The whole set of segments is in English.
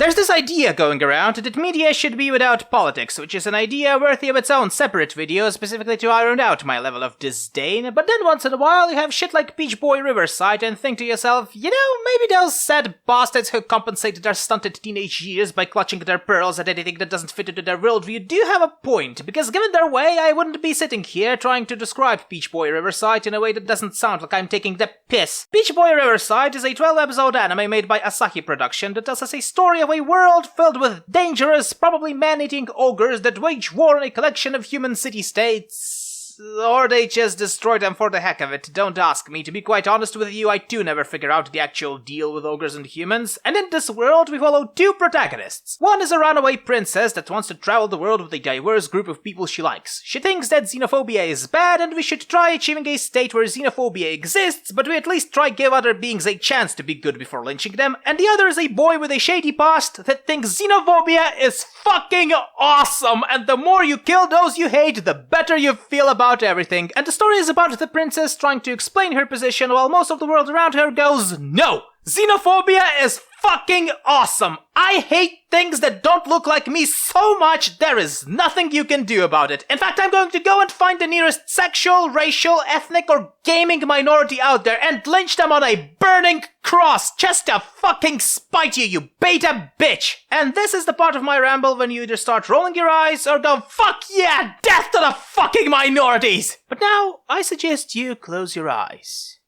There's this idea going around that media should be without politics, which is an idea worthy of its own separate video, specifically to iron out my level of disdain, but then once in a while you have shit like Peach Boy Riverside and think to yourself, you know, maybe those sad bastards who compensated their stunted teenage years by clutching their pearls at anything that doesn't fit into their worldview do have a point, because given their way, I wouldn't be sitting here trying to describe Peach Boy Riverside in a way that doesn't sound like I'm taking the piss. Peach Boy Riverside is a 12-episode anime made by Asahi Production that tells us a story of a world filled with dangerous, probably man-eating ogres that wage war on a collection of human city-states. Or they just destroy them for the heck of it, don't ask me. To be quite honest with you, I too never figure out the actual deal with ogres and humans. And in this world, we follow two protagonists. One is a runaway princess that wants to travel the world with a diverse group of people she likes. She thinks that xenophobia is bad and we should try achieving a state where xenophobia exists, but we at least try give other beings a chance to be good before lynching them. And the other is a boy with a shady past that thinks xenophobia is fucking awesome, and the more you kill those you hate, the better you feel about everything. And the story is about the princess trying to explain her position while most of the world around her goes, no! Xenophobia is fucking awesome! I hate things that don't look like me so much, there is nothing you can do about it. In fact, I'm going to go and find the nearest sexual, racial, ethnic, or gaming minority out there and lynch them on a burning cross just to fucking spite you, you beta bitch! And this is the part of my ramble when you either start rolling your eyes or go, fuck yeah, death to the fucking minorities! But now, I suggest you close your eyes.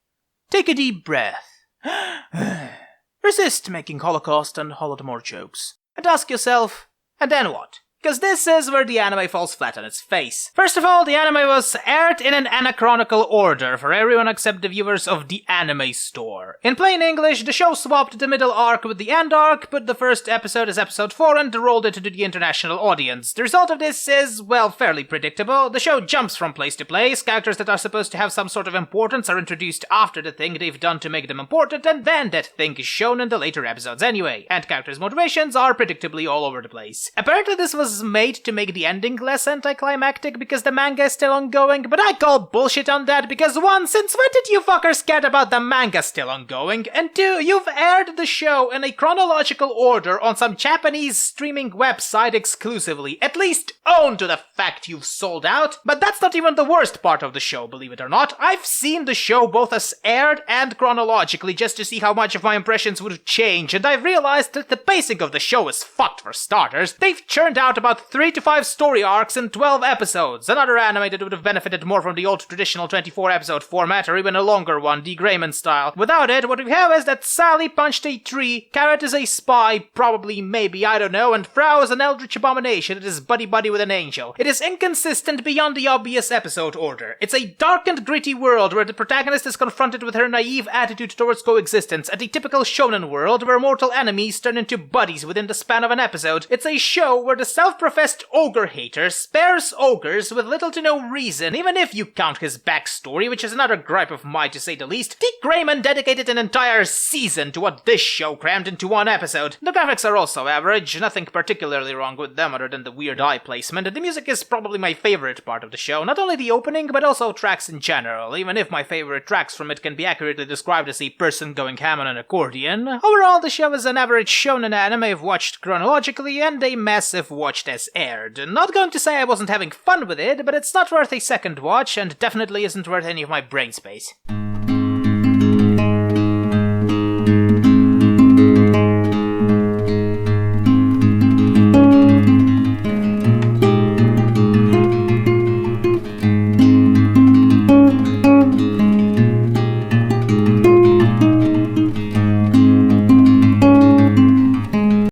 Take a deep breath. Resist making Holocaust and Holodomor jokes. And ask yourself, and then what? Because this is where the anime falls flat on its face. First of all, the anime was aired in an anachronical order for everyone except the viewers of the Anime Store. In plain English, the show swapped the middle arc with the end arc, put the first episode as episode 4 and rolled it to the international audience. The result of this is, well, fairly predictable. The show jumps from place to place, characters that are supposed to have some sort of importance are introduced after the thing they've done to make them important, and then that thing is shown in the later episodes anyway, and characters' motivations are predictably all over the place. Apparently this was made to make the ending less anticlimactic because the manga is still ongoing, but I call bullshit on that because 1, since when did you fuckers care about the manga still ongoing? And 2, you've aired the show in a chronological order on some Japanese streaming website exclusively. At least own to the fact you've sold out. But that's not even the worst part of the show, believe it or not. I've seen the show both as aired and chronologically just to see how much of my impressions would change, and I've realized that the pacing of the show is fucked for starters. They've churned out about 3 to 5 story arcs in 12 episodes, another anime that would have benefited more from the old traditional 24-episode format or even a longer one, the Grayman style. Without it, what we have is that Sally punched a tree, Carrot is a spy, probably, maybe, I don't know, and Frau is an eldritch abomination that is buddy-buddy with an angel. It is inconsistent beyond the obvious episode order. It's a dark and gritty world where the protagonist is confronted with her naive attitude towards coexistence, and a typical shonen world where mortal enemies turn into buddies within the span of an episode. It's a show where the self-professed ogre hater spares ogres with little to no reason, even if you count his backstory, which is another gripe of mine to say the least. Dick Grayman dedicated an entire season to what this show crammed into one episode. The graphics are also average, nothing particularly wrong with them other than the weird eye placement, and the music is probably my favorite part of the show, not only the opening, but also tracks in general, even if my favorite tracks from it can be accurately described as a person going ham on an accordion. Overall, the show is an average shonen anime if watched chronologically, and a mess if watched as aired. Not going to say I wasn't having fun with it, but it's not worth a second watch, and definitely isn't worth any of my brain space.